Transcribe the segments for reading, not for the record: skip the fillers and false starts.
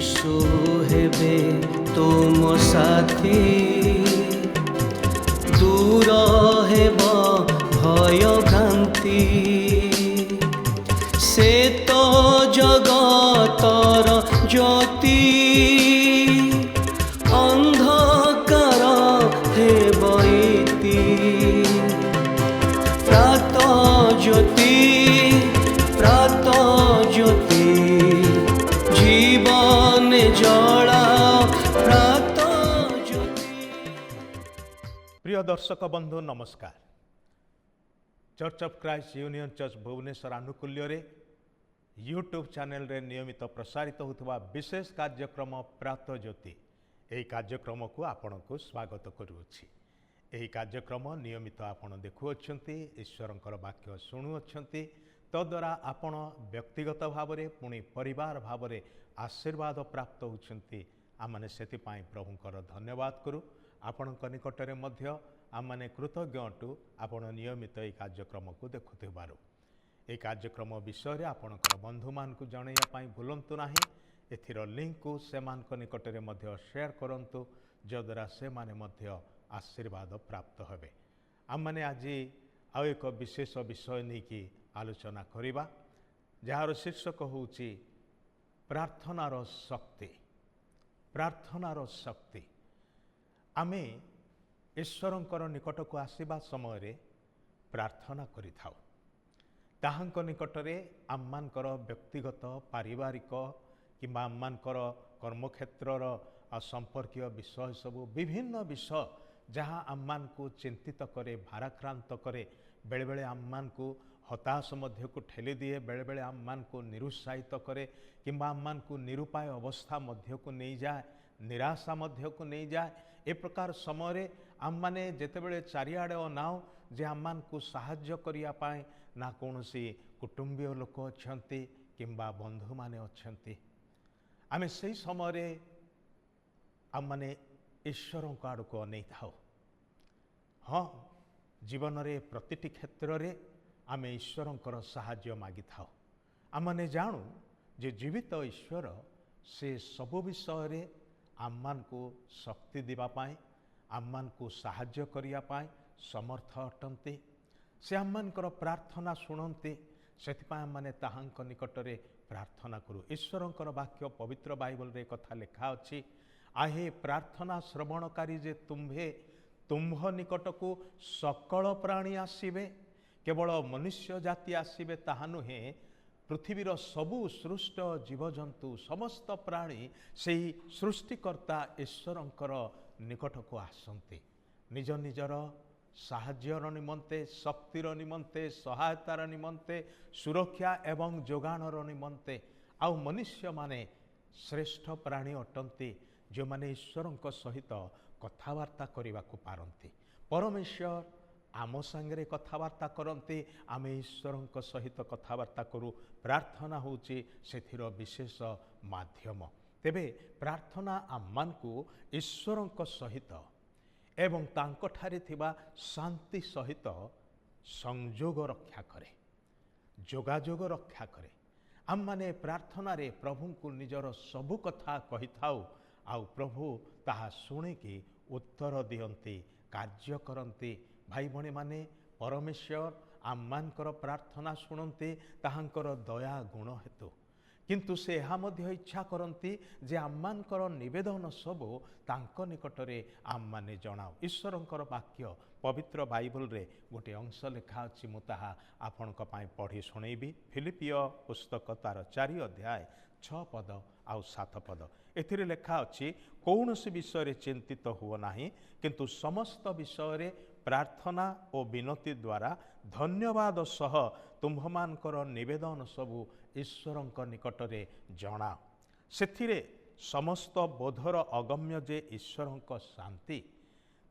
यीशु हेबे तुम साथी दूर हेब भय भ्रांति से तो जगतर ज्योति अंधकार हेब इति प्रात ज्योति जीवन जला प्रात ज्योति। प्रिय दर्शक बंधु नमस्कार। Church of Christ union church Bhubaneswar आनुकूल्य रे यूट्यूब चैनल रे नियमित प्रसारित होता विशेष कार्यक्रम प्रात ज्योति यही कार्यक्रम को आपण को स्वागत करुछि। यही कार्यक्रम नियमित आपण देखुअछंती ईश्वरंकर वाक्य शुणुअछंती तद्वारा आपण व्यक्तिगत भाव में पुणी परिवार भाव में आशीर्वाद प्राप्त होती। आमने से प्रभुंकर धन्यवाद करूँ। आपण निकटरे मध्य आमने कृतज्ञ अटू आपण नियमित ये कार्यक्रम को देखुथिबारु। ये कार्यक्रम विषय रे आपणकर बंधु मान को जनइया भूलंतु नाही। एथिर लिंक को सेमान निकटरे मध्य शेयर करंतु जद्वारा से माने मध्य आशीर्वाद प्राप्त हेबे। आमने आज आउ एक विशेष विषय नहीं कि आलोचना करिबा जार शीर्षक होउची प्रार्थनार शक्ति। प्रार्थनार शक्ति आमे ईश्वरंकर निकट को आसीबा समय रे प्रार्थना करि थाउ। ताहांक निकटरे आम्मानकर व्यक्तिगत पारिवारिक किंबा आम्मानकर कर्मक्षेत्रर संपर्कीय विषय सबू विभिन्न विषय जहाँ आम्मान को चिंतित करे भाराक्रांत करे बेले बेले आम्मान को हताश मध्य को ठेली दिए बेले बेले आम्मान को निरुत्साहित करे किंबा आम्मान को निरुपाय अवस्था मध्य को नहीं जाए निराशा मध्य को नहीं जाए। ए प्रकार समय आम्माने जेतेबेले चारिआडे अनाओ जे आम्मान को साहाय्य करिया पाए ना कौनसी कुटुंबीय लोक अछंती किंबा बंधु माने अछंती आमे सही समय आम्माने ईश्वर आड़ को अनै थाओ। हाँ जीवन रे प्रतिटी क्षेत्र रे आमे ईश्वरंकर साहाय्य मागी थाओ। आमने जानू जे जीवित ईश्वर से सबु विषय रे आम्मान को शक्ति देवा पाए आम्मान को साहाय्य करिया पाए समर्थ अटंती। से आम्मानकर प्रार्थना शुणती सेथिपाई आम्माने ताहांक निकटरे प्रार्थना करू। ईश्वरंकर वाक्य पवित्र बाइबल रे कथा लिखा अछि आहे प्रार्थना श्रवणकारी जे तुम्भ निकट को सकल प्राणी आसीबे केवल मनुष्य जाति आसीबे ताहा नुहे पृथ्वीर सबु सृष्ट जीवजंतु समस्त प्राणी से सृष्टिकर्ता ईश्वरंकर निकट को आसंती निज निजर साहाय्यर निमंते शक्तिर निमंते सहायतार निमंते सुरक्षा एवं जोगाणर निमंते आउ मनुष्य माने श्रेष्ठ प्राणी अटंती जो माने ईश्वरंक सहित कथावार्ता करने को पारंती। परमेश्वर आम सांगरे कथावार्ता करते आमे ईश्वरंक सहित कथावार्ता करू। प्रार्थना होची सेथिर विशेष माध्यम। तेबे प्रार्थना आम्मान को ईश्वरंक सहित एवं तांकठारे थिबा शांति सहित संजोग रक्षा करे जोगाजोग रक्षा करे। आम माने प्रार्थना रे प्रभु को निजर सबु कथा कहि थाउ आउ प्रभु ताहा शुणिकी उत्तर दियंती कार्य करंती। भाई भणी माने परमेश्वर आम्मानकर प्रार्थना शुणती ताहांकर दया गुण हेतु किंतु से एहा मध्य इच्छा करंती जे आम्मानकर निवेदन सबु तांक निकटरे आम्माने जणाओ। ईश्वरंकर वाक्य पवित्र बाइबल रे गोटे अंश लेखा अछि मु ताहा आपणक पई पढ़ी सुणैबी। फिलिपिय पुस्तक तार 4 अध्याय 6 पद आउ 7 पद एथिरे लेखा अछि कौनसी विषय रे चिंतित हुओ नाही किंतु समस्त विषय रे प्रार्थना और विनती द्वारा धन्यवाद सह तुम्भमानकर निवेदन सबु ईश्वरंक निकटरे जणाओ। सेथिरे समस्त बोधर अगम्य जे ईश्वरंक शांति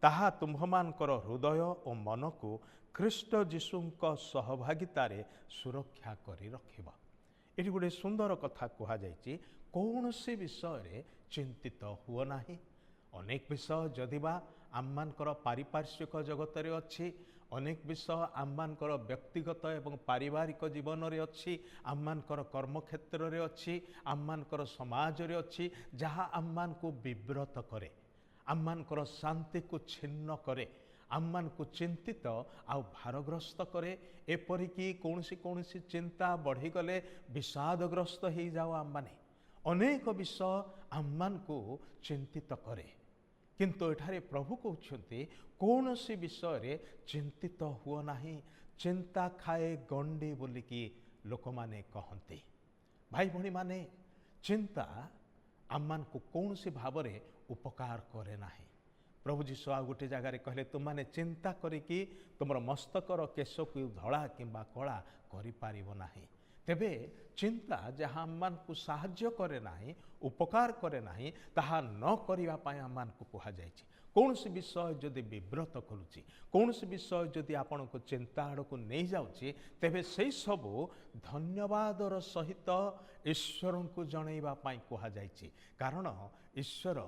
ताहा तुम्भमानकर हृदय और मन को ख्रीष्ट जीशुंक सहभागितारे सुरक्षा करी रखिबा। एटी गोटे सुंदर कथा कहा जायछि कौनसी विषय रे चिंतित हुओ नाही। अनेक विषय जदिबा आम्मानकर पारिपार्श्विक जगत रे अछि ଅନେକ ବିଷୟ ଆମମାନଙ୍କର ବ୍ୟକ୍ତିଗତ ଏବଂ ପାରିବାରିକ ଜୀବନରେ ଅଛି, ଆମମାନଙ୍କର କର୍ମକ୍ଷେତ୍ରରେ ଅଛି, ଆମମାନଙ୍କର ସମାଜରେ ଅଛି, ଯାହା ଆମମାନଙ୍କୁ ବିବ୍ରତ କରେ, ଆମମାନଙ୍କର ଶାନ୍ତିକୁ ଛିନ୍ନ କରେ, ଆମମାନଙ୍କୁ ଚିନ୍ତିତ ଆଉ ଭାରଗ୍ରସ୍ତ କରେ। ଏପରିକି କୌଣସି ଚିନ୍ତା ବଢ଼ିଗଲେ ବିଷାଦଗ୍ରସ୍ତ ହେଇଯାଉ ଆମମାନେ। ଅନେକ ବିଷୟ ଆମମାନଙ୍କୁ ଚିନ୍ତିତ କରେ, କିନ୍ତୁ ଏଠାରେ ପ୍ରଭୁ କହୁଛନ୍ତି କୌଣସି ବିଷୟରେ ଚିନ୍ତିତ ହୁଅ ନାହିଁ। ଚିନ୍ତା ଖାଏ ଗଣ୍ଡି ବୋଲିକି ଲୋକମାନେ କହନ୍ତି। ଭାଇ ଭଉଣୀମାନେ, ଚିନ୍ତା ଆମମାନଙ୍କୁ କୌଣସି ଭାବରେ ଉପକାର କରେ ନାହିଁ। ପ୍ରଭୁ ଯୀଶୁ ଆଉ ଗୋଟେ ଜାଗାରେ କହିଲେ, ତୁମମାନେ ଚିନ୍ତା କରିକି ତୁମର ମସ୍ତକର କେଶକୁ ଧଳା କିମ୍ବା କଳା କରିପାରିବ ନାହିଁ। ତେବେ ଚିନ୍ତା ଯାହା ଆମମାନଙ୍କୁ ସାହାଯ୍ୟ କରେ ନାହିଁ, ଉପକାର କରେ ନାହିଁ, ତାହା ନ କରିବା ପାଇଁ ଆମମାନଙ୍କୁ କୁହାଯାଇଛି। କୌଣସି ବିଷୟ ଯଦି ବିବ୍ରତ କରୁଛି, କୌଣସି ବିଷୟ ଯଦି ଆପଣଙ୍କୁ ଚିନ୍ତା ଆଡ଼କୁ ନେଇଯାଉଛି, ତେବେ ସେହି ସବୁ ଧନ୍ୟବାଦର ସହିତ ଈଶ୍ୱରଙ୍କୁ ଜଣାଇବା ପାଇଁ କୁହାଯାଇଛି। କାରଣ ଈଶ୍ୱର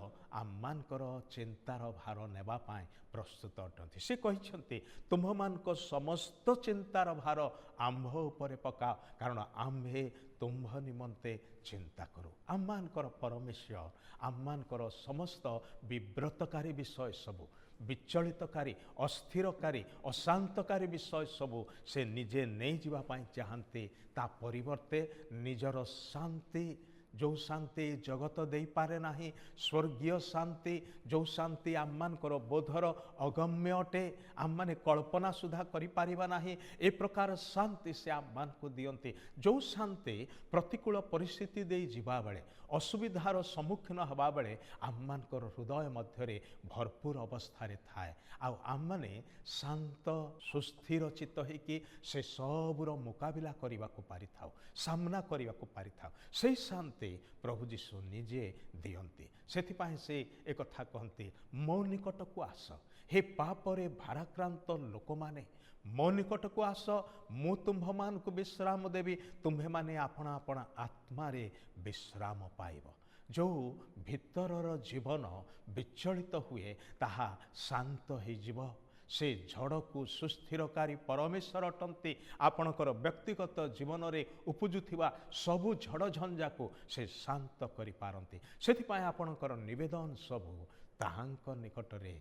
ଆମମାନଙ୍କର ଚିନ୍ତାର ଭାର ନେବା ପାଇଁ ପ୍ରସ୍ତୁତ ଅଟନ୍ତି। ସେ କହିଛନ୍ତି, ତୁମ୍ଭମାନଙ୍କ ସମସ୍ତ ଚିନ୍ତାର ଭାର ଆମ୍ଭ ଉପରେ ପକାଅ, କାରଣ ଆମ୍ଭେ ତୁମ୍ଭ ନିମନ୍ତେ ଚିନ୍ତା କରୁ। ଆମମାନଙ୍କର ପରମେଶ୍ୱର ଆମମାନଙ୍କର ସମସ୍ତ ବିବ୍ରତକାରୀ ବିଷୟ ସବୁ, ବିଚଳିତକାରୀ, ଅସ୍ଥିରକାରୀ, ଅଶାନ୍ତକାରୀ ବିଷୟ ସବୁ ସେ ନିଜେ ନେଇଯିବା ପାଇଁ ଚାହାନ୍ତି। ତା ପରିବର୍ତ୍ତେ ନିଜର ଶାନ୍ତି, ଯେଉଁ ଶାନ୍ତି ଜଗତ ଦେଇପାରେ ନାହିଁ, ସ୍ୱର୍ଗୀୟ ଶାନ୍ତି, ଯେଉଁ ଶାନ୍ତି ଆମମାନଙ୍କର ବୋଧର ଅଗମ୍ୟ ଅଟେ, ଆମମାନେ କଳ୍ପନା ସୁଦ୍ଧା କରିପାରିବା ନାହିଁ, ଏ ପ୍ରକାର ଶାନ୍ତି ସେ ଆମମାନଙ୍କୁ ଦିଅନ୍ତି। ଯେଉଁ ଶାନ୍ତି ପ୍ରତିକୂଳ ପରିସ୍ଥିତି ଦେଇ ଯିବାବେଳେ, ଅସୁବିଧାର ସମ୍ମୁଖୀନ ହେବାବେଳେ ଆମମାନଙ୍କର ହୃଦୟ ମଧ୍ୟରେ ଭରପୁର ଅବସ୍ଥାରେ ଥାଏ, ଆଉ ଆମମାନେ ଶାନ୍ତ ସୁସ୍ଥିର ଚିତ୍ତ ହେଇକି ସେ ସବୁର ମୁକାବିଲା କରିବାକୁ ପାରିଥାଉ, ସାମ୍ନା କରିବାକୁ ପାରିଥାଉ। ସେହି ଶାନ୍ତି ପ୍ରଭୁ ଯୀଶୁ ନିଜେ ଦିଅନ୍ତି। ସେଥିପାଇଁ ସେ ଏକଥା କହନ୍ତି, ମୋ ନିକଟକୁ ଆସ ହେ ପାପରେ ଭାରାକ୍ରାନ୍ତ ଲୋକମାନେ, ମୋ ନିକଟକୁ ଆସ, ମୁଁ ତୁମ୍ଭମାନଙ୍କୁ ବିଶ୍ରାମ ଦେବି। ତୁମ୍ଭେମାନେ ଆପଣା ଆପଣା ଆତ୍ମାରେ ବିଶ୍ରାମ ପାଇବ। ଯେଉଁ ଭିତରର ଜୀବନ ବିଚଳିତ ହୁଏ, ତାହା ଶାନ୍ତ ହେଇଯିବ। ସେ ଝଡ଼କୁ ସୁସ୍ଥିରକାରୀ ପରମେଶ୍ୱର ଅଟନ୍ତି। ଆପଣଙ୍କର ବ୍ୟକ୍ତିଗତ ଜୀବନରେ ଉପୁଜୁଥିବା ସବୁ ଝଡ଼ ଝଞ୍ଜାକୁ ସେ ଶାନ୍ତ କରିପାରନ୍ତି। ସେଥିପାଇଁ ଆପଣଙ୍କର ନିବେଦନ ସବୁ ତାହାଙ୍କ ନିକଟରେ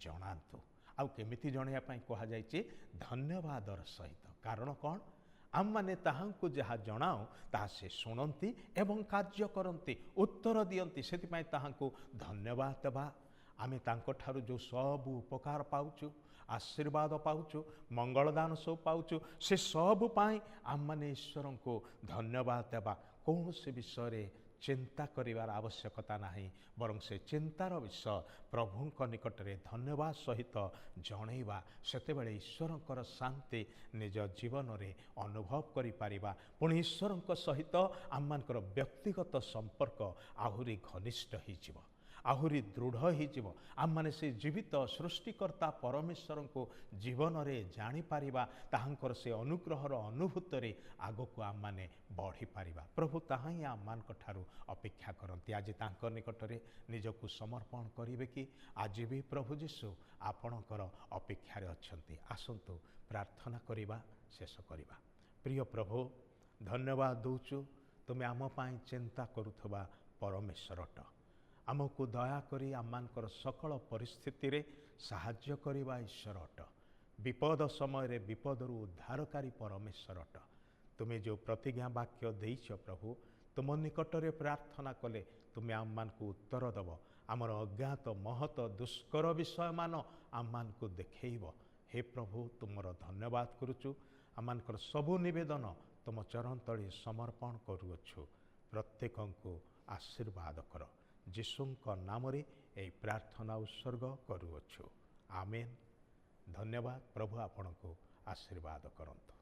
ଜଣାନ୍ତୁ। ଆଉ କେମିତି ଜଣାଇବା ପାଇଁ କୁହାଯାଇଛି? ଧନ୍ୟବାଦର ସହିତ। କାରଣ କ'ଣ? ଆମମାନେ ତାହାଙ୍କୁ ଯାହା ଜଣାଉ ତାହା ସେ ଶୁଣନ୍ତି ଏବଂ କାର୍ଯ୍ୟ କରନ୍ତି, ଉତ୍ତର ଦିଅନ୍ତି। ସେଥିପାଇଁ ତାହାଙ୍କୁ ଧନ୍ୟବାଦ ଦେବା। ଆମେ ତାଙ୍କଠାରୁ ଯେଉଁ ସବୁ ଉପକାର ପାଉଛୁ, ଆଶୀର୍ବାଦ ପାଉଛୁ, ମଙ୍ଗଳଦାନ ସବୁ ପାଉଛୁ, ସେ ସବୁ ପାଇଁ ଆମମାନେ ଈଶ୍ୱରଙ୍କୁ ଧନ୍ୟବାଦ ଦେବା। କୌଣସି ବିଷୟରେ ଚିନ୍ତା କରିବାର ଆବଶ୍ୟକତା ନାହିଁ, ବରଂ ସେ ଚିନ୍ତାର ବିଷୟ ପ୍ରଭୁଙ୍କ ନିକଟରେ ଧନ୍ୟବାଦ ସହିତ ଜଣେଇବା। ସେତେବେଳେ ଈଶ୍ୱରଙ୍କର ଶାନ୍ତି ନିଜ ଜୀବନରେ ଅନୁଭବ କରିପାରିବା। ପୁଣି ଈଶ୍ୱରଙ୍କ ସହିତ ଆମମାନଙ୍କର ବ୍ୟକ୍ତିଗତ ସମ୍ପର୍କ ଆହୁରି ଘନିଷ୍ଠ ହୋଇଯିବ, ଆହୁରି ଦୃଢ଼ ହୋଇଯିବ। ଆମମାନେ ସେ ଜୀବିତ ସୃଷ୍ଟିକର୍ତ୍ତା ପରମେଶ୍ୱରଙ୍କୁ ଜୀବନରେ ଜାଣିପାରିବା। ତାହାଙ୍କର ସେ ଅନୁଗ୍ରହର ଅନୁଭୂତରେ ଆଗକୁ ଆମମାନେ ବଢ଼ିପାରିବା। ପ୍ରଭୁ ତାହା ହିଁ ଆମମାନଙ୍କ ଠାରୁ ଅପେକ୍ଷା କରନ୍ତି। ଆଜି ତାଙ୍କ ନିକଟରେ ନିଜକୁ ସମର୍ପଣ କରିବେ କି? ଆଜି ବି ପ୍ରଭୁ ଯୀଶୁ ଆପଣଙ୍କର ଅପେକ୍ଷାରେ ଅଛନ୍ତି। ଆସନ୍ତୁ ପ୍ରାର୍ଥନା କରିବା, ଶେଷ କରିବା। ପ୍ରିୟ ପ୍ରଭୁ, ଧନ୍ୟବାଦ ଦେଉଛୁ, ତୁମେ ଆମ ପାଇଁ ଚିନ୍ତା କରୁଥିବା ପରମେଶ୍ୱର ଅଟ। ଆମକୁ ଦୟାକରି ଆମମାନଙ୍କର ସକଳ ପରିସ୍ଥିତିରେ ସାହାଯ୍ୟ କରିବା ଈଶ୍ୱର ଅଟ। ବିପଦ ସମୟରେ ବିପଦରୁ ଉଦ୍ଧାରକାରୀ ପରମେଶ୍ୱର ଅଟ। ତୁମେ ଯେଉଁ ପ୍ରତିଜ୍ଞା ବାକ୍ୟ ଦେଇଛ ପ୍ରଭୁ, ତୁମ ନିକଟରେ ପ୍ରାର୍ଥନା କଲେ ତୁମେ ଆମମାନଙ୍କୁ ଉତ୍ତର ଦେବ। ଆମର ଅଜ୍ଞାତ ମହତ ଦୁଷ୍କର ବିଷୟମାନ ଆମମାନଙ୍କୁ ଦେଖେଇବ। ହେ ପ୍ରଭୁ, ତୁମର ଧନ୍ୟବାଦ କରୁଛୁ। ଆମମାନଙ୍କର ସବୁ ନିବେଦନ ତୁମ ଚରଣ ତଳେ ସମର୍ପଣ କରୁଅଛୁ। ପ୍ରତ୍ୟେକଙ୍କୁ ଆଶୀର୍ବାଦ କର। ଯୀଶୁଙ୍କ ନାମରେ ଏହି ପ୍ରାର୍ଥନା ଉତ୍ସର୍ଗ କରୁଅଛୁ। ଆମେନ୍। ଧନ୍ୟବାଦ। ପ୍ରଭୁ ଆପଣଙ୍କୁ ଆଶୀର୍ବାଦ କରନ୍ତୁ।